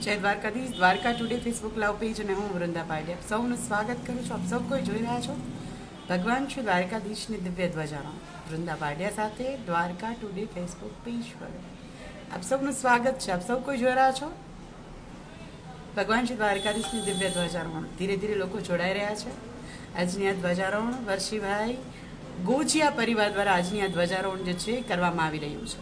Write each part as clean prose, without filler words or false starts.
જય Dwarkadhish. Dwarka today Facebook live page અને હું વૃંદા પાડ્યા સૌનું સ્વાગત કરું છું. આપ સૌ કોઈ જોઈ રહ્યા છો ભગવાન શ્રી દ્વારકાધીશની દિવ્ય ધ્વજામાં વૃંદા પાડ્યા સાથે દ્વારકા ટુડે ફેસબુક પેજ પર આપ સૌનું સ્વાગત છે. આપ સૌ કોઈ જોઈ રહ્યા છો ભગવાન શ્રી દ્વારકાધીશની દિવ્ય ધ્વજારોહણ. ધીરે ધીરે લોકો જોડાઈ રહ્યા છે. આજની આ ધ્વજારોહણ વર્ષીભાઈ ગોચિયા પરિવાર દ્વારા આજની આ ધ્વજારોહણ જે છે કરવામાં આવી રહ્યું છે.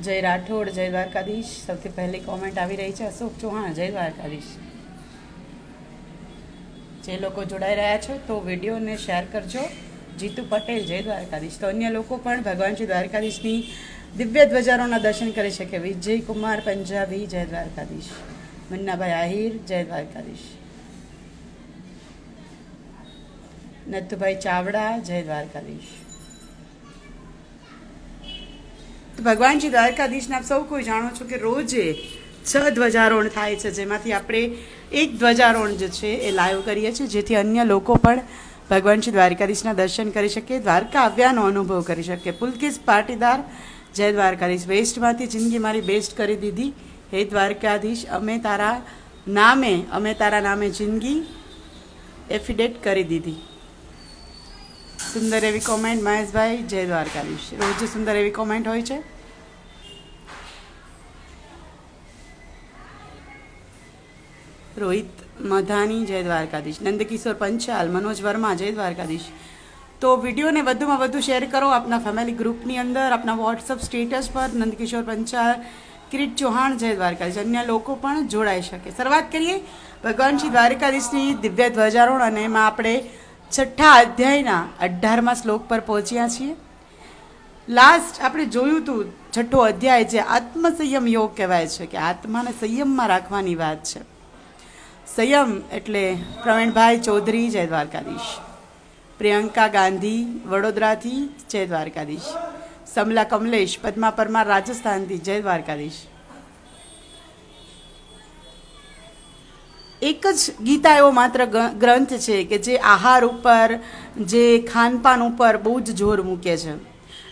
જય રાઠોડ, જય દ્વારકાધીશ. સૌથી પહેલી કોમેન્ટ આવી રહી છે અશોક ચૌહાણ, જય દ્વારકાધીશ. જે લોકો જોડાઈ રહ્યા છો તો વિડીયોને શેર કરજો. જીતુ પટેલ, જય દ્વારકાધીશ. તો અન્ય લોકો પણ ભગવાન શ્રી દ્વારકાધીશની દિવ્ય ધ્વજારોના દર્શન કરી શકે. વિજય કુમાર પંજાબી, જય દ્વારકાધીશ. મન્નાભાઈ આહિર, જય દ્વારકાધીશ. નથુભાઈ ચાવડા, જય દ્વારકાધીશ. ભગવાન શ્રી દ્વારકાધીશને આપ સૌ કોઈ જાણો છો કે રોજે 6 ધ્વજારોહણ થાય છે, જેમાંથી આપણે એક ધ્વજારોહણ જે છે એ લાઈવ કરીએ છીએ, જેથી અન્ય લોકો પણ ભગવાન શ્રી દ્વારકાધીશના દર્શન કરી શકે, દ્વારકા આવ્યાનો અનુભવ કરી શકે. પુલકેશ પાટીદાર, જય દ્વારકાધીશ. વેસ્ટમાંથી જિંદગી મારી બેસ્ટ કરી દીધી, હે દ્વારકાધીશ. અમે તારા નામે જિંદગી એફિડેટ કરી દીધી. સુંદર એવી કોમેન્ટ મહેશભાઈ, જય દ્વારકાધીશ. રોજ સુંદર એવી કોમેન્ટ હોય છે. રોહિત મધાની, જય દ્વારકાધીશ. નંદકિશોર પંચાલ, મનોજ વર્મા, જય દ્વારકાધીશ. તો વિડીયોને વધુમાં વધુ શેર કરો આપના ફેમિલી ગ્રુપની અંદર, આપના વોટ્સઅપ સ્ટેટસ પર. નંદકિશોર પંચાલ, કિરીટ ચૌહાણ, જય દ્વારકાધીશ. અન્ય લોકો પણ જોડાઈ શકે. શરૂઆત કરીએ ભગવાન શ્રી દ્વારકાધીશની દિવ્ય ધ્વજારોહણ, અને એમાં આપણે 6થા અધ્યાયના 18મા શ્લોક પર પહોંચ્યા છીએ. લાસ્ટ આપણે જોયું હતું 6થો અધ્યાય જે આત્મસંયમ યોગ કહેવાય છે, કે આત્માને સંયમમાં રાખવાની વાત છે. સંયમ એટલે પ્રવીણભાઈ ચૌધરી, જય દ્વારકાધીશ. પ્રિયંકા ગાંધી, વડોદરાથી, જય દ્વારકાધીશ. સમલા કમલેશ, પદ્મા પરમાર, રાજસ્થાનથી, જય દ્વારકાધીશ. એક જ ગીતા એવો માત્ર ગ્રંથ છે કે જે આહાર ઉપર, જે ખાનપાન ઉપર બહુ જ જોર મૂકે છે.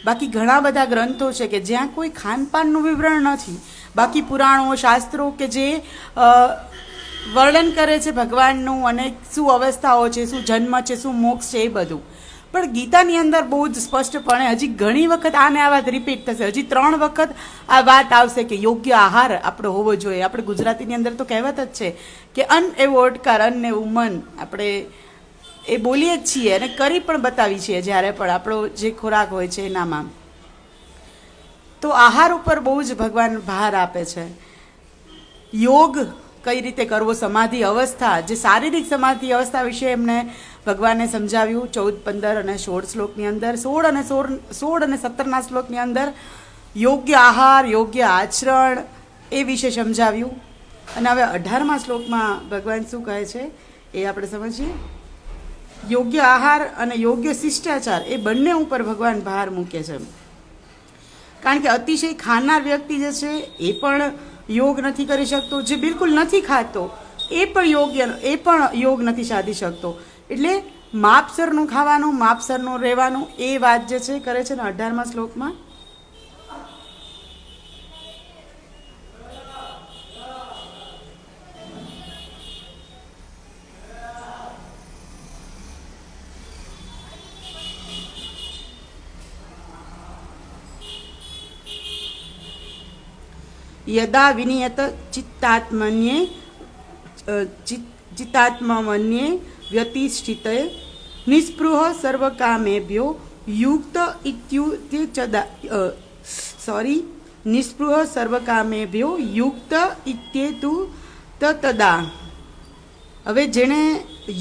બાકી ઘણા બધા ગ્રંથો છે કે જ્યાં કોઈ ખાનપાનનું વિવરણ નથી. બાકી પુરાણો, શાસ્ત્રો કે જે વર્ણન કરે છે ભગવાનનું, અને શું અવસ્થાઓ છે, શું જન્મ છે, શું મોક્ષ છે, એ બધું. પણ ગીતાની અંદર બહુ જ સ્પષ્ટપણે હજી ઘણી વખત આને આ વાત રિપીટ થશે. હજી 3 વખત આ વાત આવશે કે યોગ્ય આહાર આપણો હોવો જોઈએ. આપણે ગુજરાતીની અંદર તો કહેવત જ છે કે અન્ન એવો ઓડકાર, અન્ન એવું મન. આપણે એ બોલીએ જ છીએ અને કરી પણ બતાવી છીએ જ્યારે પણ આપણો જે ખોરાક હોય છે એનામાં. તો આહાર ઉપર બહુ જ ભગવાન ભાર આપે છે. યોગ કઈ રીતે કરવો, સમાધિ અવસ્થા, જે શારીરિક સમાધિ અવસ્થા વિશે એમને ભગવાને સમજાવ્યું 14, 15 અને 16 શ્લોકની અંદર. 16 અને 17ના શ્લોકની અંદર યોગ્ય આહાર, યોગ્ય આચરણ એ વિશે સમજાવ્યું. અને હવે 18મા શ્લોકમાં ભગવાન શું કહે છે એ આપણે સમજીએ. યોગ્ય આહાર અને યોગ્ય શિષ્ટાચાર એ બંને ઉપર ભગવાન ભાર મૂકે છે. કારણ કે અતિશય ખાનાર વ્યક્તિ જે છે એ પણ યોગ નથી કરી શકતો, જે બિલકુલ નથી ખાતો એ પણ યોગ નથી સાધી શકતો. એટલે માપસરનું ખાવાનું, માપસરનું રહેવાનું, એ વાત જે છે કરે છે ને 18મા શ્લોકમાં. યદા વિનિયત ચિત્તાત્મન્યે વ્યતિષ્ઠિતે નિસ્પૃહ સર્વકામેભ્યો યુક્ત નિસ્પૃહ સર્વકામેભ્યો યુક્ત ઇત્યેતુ તદા. હવે જેણે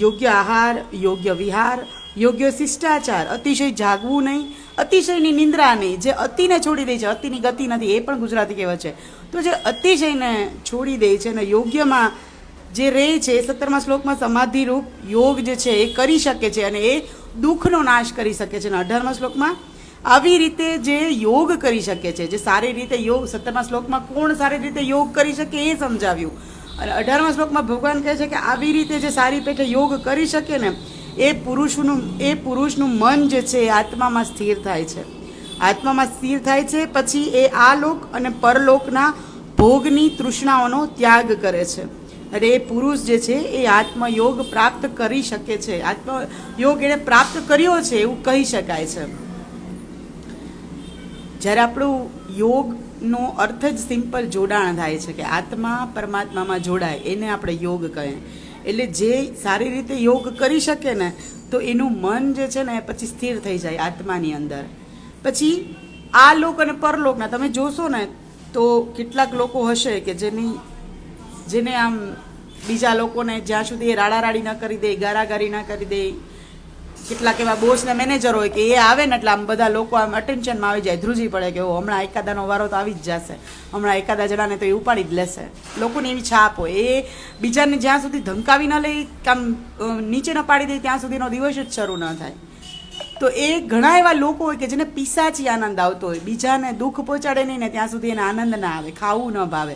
યોગ્ય આહાર, યોગ્ય વિહાર, યોગ્ય શિષ્ટાચાર, અતિશય જાગવું નહીં, અતિશયની નિંદ્રા નહીં, જે અતિને છોડી દે છે, અતિની ગતિ નથી, એ પણ ગુજરાતી કહેવત છે. તો જે અતિશયને છોડી દે છે અને યોગ્યમાં જે રહે છે, એ 17મા શ્લોકમાં સમાધિરૂપ યોગ જે છે એ કરી શકે છે અને એ દુઃખનો નાશ કરી શકે છે. અને 18મા શ્લોકમાં આવી રીતે જે યોગ કરી શકે છે, જે સારી રીતે યોગ, 17મા શ્લોકમાં કોણ સારી રીતે યોગ કરી શકે એ સમજાવ્યું. અને 18મા શ્લોકમાં ભગવાન કહે છે કે આવી રીતે જે સારી પેઠે યોગ કરી શકે ને એ પુરુષનું મન જે છે એ આત્મામાં સ્થિર થાય છે. આત્મામાં સ્થિર થાય છે, પછી એ આ લોક અને પરલોકના ભોગની તૃષ્ણાઓનો ત્યાગ કરે છે. અને એ પુરુષ જે છે એ આત્મયોગ પ્રાપ્ત કરી શકે છે. આત્મયોગ એણે પ્રાપ્ત કર્યો છે એવું કહી શકાય છે. જ્યારે આપણું યોગનો અર્થ જ સિમ્પલ જોડાણ થાય છે કે આત્મા પરમાત્મામાં જોડાય, એને આપણે યોગ કહીએ. એટલે જે સારી રીતે યોગ કરી શકે ને તો એનું મન જે છે ને પછી સ્થિર થઈ જાય આત્માની અંદર. પછી આ લોક અને પરલોકના તમે જોશો ને તો કેટલાક લોકો હશે કે જેને આમ બીજા લોકોને જ્યાં સુધી એ રાડારાડી ન કરી દે, ગારાગારી ન કરી દે, કેટલાક એવા બોસ ને મેનેજર હોય કે એ આવે ને એટલે આમ બધા લોકો આમ અટેન્શનમાં આવી જાય, ધ્રુજી પડે કે હમણાં એકાદાનો વારો તો આવી જ જશે, હમણાં એકાદા જણાને તો એ ઉપાડી જ લેશે. લોકોની એવી છાપ હોય. એ બીજાને જ્યાં સુધી ધમકાવી ન લે, કામ નીચે ન પાડી દે ત્યાં સુધીનો દિવસ જ શરૂ ન થાય. તો એ ઘણા એવા લોકો હોય કે જેને પિશાચી આનંદ આવતો હોય. બીજાને દુઃખ પહોંચાડે નહીં ને ત્યાં સુધી એને આનંદ ના આવે, ખાવું ન ભાવે.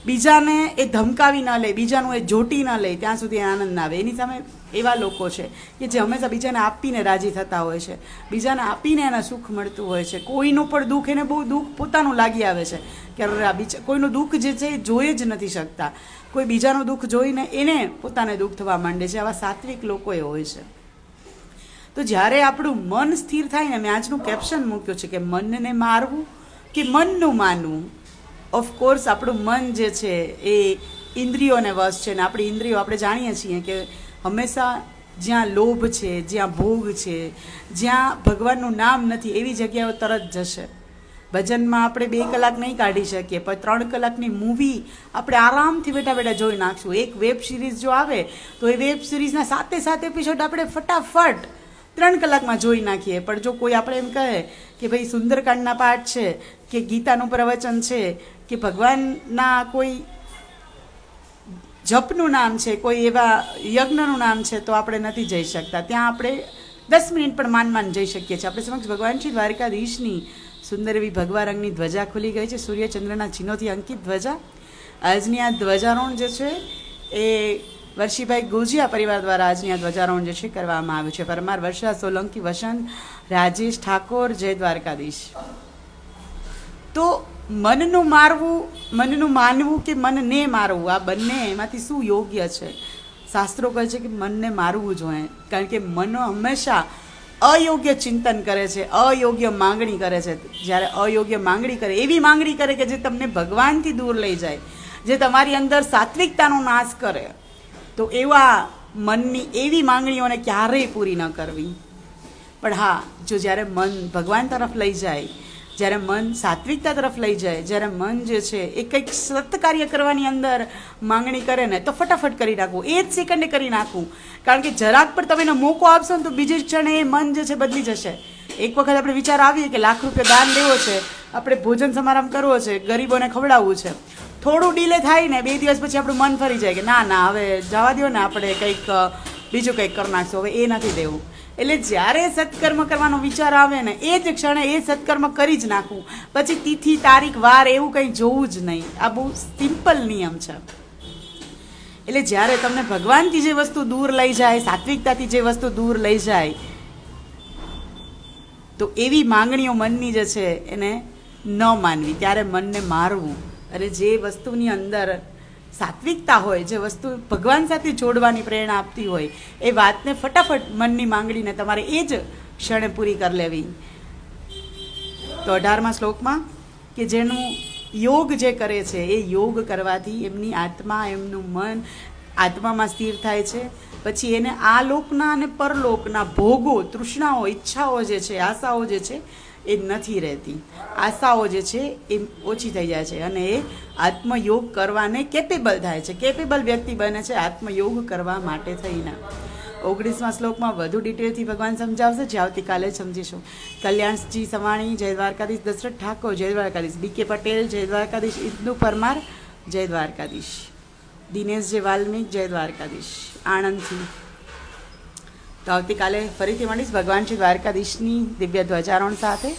બીજાને એ ધમકાવી ન લે, બીજાનું એ જોટી ન લે ત્યાં સુધી આનંદ ના આવે. એની સામે એવા લોકો છે કે જે હંમેશા બીજાને આપીને રાજી થતા હોય છે, બીજાને આપીને એને સુખ મળતું હોય છે. કોઈનું પણ દુઃખ, એને બહુ દુઃખ પોતાનું લાગી આવે છે કે કોઈનું દુઃખ જે છે એ જોઈ જ નથી શકતા. કોઈ બીજાનું દુઃખ જોઈને એને પોતાને દુઃખ થવા માંડે છે. આવા સાત્વિક લોકો એ હોય છે. તો જ્યારે આપણું મન સ્થિર થાય ને, મેં આજનું કેપ્શન મૂક્યું છે કે મનને મારવું કે મનનું માનવું. ઓફકોર્સ આપણું મન જે છે એ ઇન્દ્રિયોને વશ છે ને આપણી ઇન્દ્રિયો આપણે જાણીએ છીએ કે હંમેશા જ્યાં લોભ છે, જ્યાં ભોગ છે, જ્યાં ભગવાનનું નામ નથી એવી જગ્યાઓ તરત જશે. ભજનમાં આપણે 2 કલાક નહીં કાઢી શકીએ, પણ 3 કલાકની મૂવી આપણે આરામથી બેઠા બેઠા જોઈ નાખશું. એક વેબ સિરીઝ જો આવે તો એ વેબ સિરીઝના 7 એપિસોડ આપણે ફટાફટ 3 કલાકમાં જોઈ નાખીએ. પણ જો કોઈ આપણે એમ કહે કે ભાઈ સુંદરકાંડના પાઠ છે કે ગીતાનું પ્રવચન છે કે ભગવાનના કોઈ જપનું નામ છે, કોઈ એવા યજ્ઞનું નામ છે, તો આપણે નથી જઈ શકતા. ત્યાં આપણે 10 મિનિટ પણ માન જઈ શકીએ છીએ. આપણે સમક્ષ ભગવાન શ્રી દ્વારકાધીશની સુંદર એવી ભગવા રંગની ધ્વજા ખુલી ગઈ છે, સૂર્યચંદ્રના ચિહ્નોથી અંકિત ધ્વજા. આજની આ ધ્વજારોહણ જે છે એ વર્ષીભાઈ ગોજિયા પરિવાર દ્વારા આજની આ ધ્વજારોહણ જે છે કરવામાં આવ્યું છે. પરમાર વર્ષા સોલંકી, વસંત, રાજેશ ઠાકોર, જય દ્વારકાધીશ. તો મનનું માનવું કે મનને મારવું, આ બંને એમાંથી શું યોગ્ય છે? શાસ્ત્રો કહે છે કે મનને મારવું જોઈએ, કારણ કે મન હંમેશા અયોગ્ય ચિંતન કરે છે, અયોગ્ય માંગણી કરે છે. જ્યારે અયોગ્ય માંગણી કરે, એવી માંગણી કરે કે જે તમને ભગવાનથી દૂર લઈ જાય, જે તમારી અંદર સાત્વિકતાનો નાશ કરે, તો એવા મનની એવી માંગણીઓને ક્યારેય પૂરી ન કરવી. પણ હા, જો જ્યારે મન ભગવાન તરફ લઈ જાય, જ્યારે મન સાત્વિકતા તરફ લઈ જાય, જ્યારે મન જે છે એ કંઈક સત્કાર્ય કરવાની અંદર માંગણી કરે ને તો ફટાફટ કરી નાખવું, એ જ સેકન્ડે કરી નાખવું. કારણ કે જરાક પણ તમે એને મોકો આપશો ને તો બીજી ક્ષણે એ મન જે છે બદલી જશે. એક વખત આપણે વિચાર આવીએ કે ₹1,00,000 દાન દેવો છે, આપણે ભોજન સમારંભ કરવો છે, ગરીબોને ખવડાવવું છે, થોડું ડીલે થાય ને 2 દિવસ પછી આપણું મન ફરી જાય કે ના હવે જવા દો ને, આપણે કંઈક બીજું કંઈક કરી નાખશું, હવે એ નથી દેવું. એટલે જ્યારે સત્કર્મ કરવાનો વિચાર આવે ને એ જ ક્ષણે એ સત્કર્મ કરી જ નાખવું. પછી તિથિ, તારીખ, વાર એવું કંઈ જોવું જ નહીં. આ બહુ સિમ્પલ નિયમ છે. એટલે જ્યારે તમને ભગવાનથી જે વસ્તુ દૂર લઈ જાય, સાત્વિકતાથી જે વસ્તુ દૂર લઈ જાય, તો એવી માંગણીઓ મનની જે છે એને ન માનવી, ત્યારે મનને મારવું. અને જે વસ્તુની અંદર સાત્વિકતા હોય, જે વસ્તુ ભગવાન સાથે જોડવાની પ્રેરણા આપતી હોય, એ વાતને ફટાફટ મનની માંગણીને તમારે એ જ ક્ષણે પૂરી કરી લેવી. તો 18મા શ્લોકમાં કે જેનું યોગ જે કરે છે એ યોગ કરવાથી એમની આત્મા, એમનું મન આત્મામાં સ્થિર થાય છે. પછી એને આ લોકના અને પરલોકના ભોગો, તૃષ્ણાઓ, ઈચ્છાઓ જે છે, આશાઓ જે છે એ નથી રહેતી. આશાઓ જે છે એ ઓછી થઈ જાય છે અને એ આત્મયોગ કરવાને કેપેબલ થાય છે. કેપેબલ વ્યક્તિ બને છે આત્મયોગ કરવા માટે થઈને. 19મા શ્લોકમાં વધુ ડિટેલથી ભગવાન સમજાવશે, જે આવતીકાલે સમજીશું. કલ્યાણજી સવાણી, જય દ્વારકાધીશ. દશરથ ઠાકોર, જય દ્વારકાધીશ. BK પટેલ, જય દ્વારકાધીશ. ઇન્દુ પરમાર, જય દ્વારકાધીશ. દિનેશજી વાલ્મીક, જય દ્વારકાધીશ. આણંદથી. તો આવતીકાલે ફરીથી મળીશ ભગવાન શ્રી દ્વારકાધીશની દિવ્ય ધ્વજારોહણ સાથે.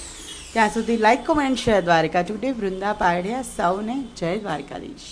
ત્યાં સુધી like, comment, share. Dwarka today Vrinda પાડ્યા. સૌને જય દ્વારકાધીશ.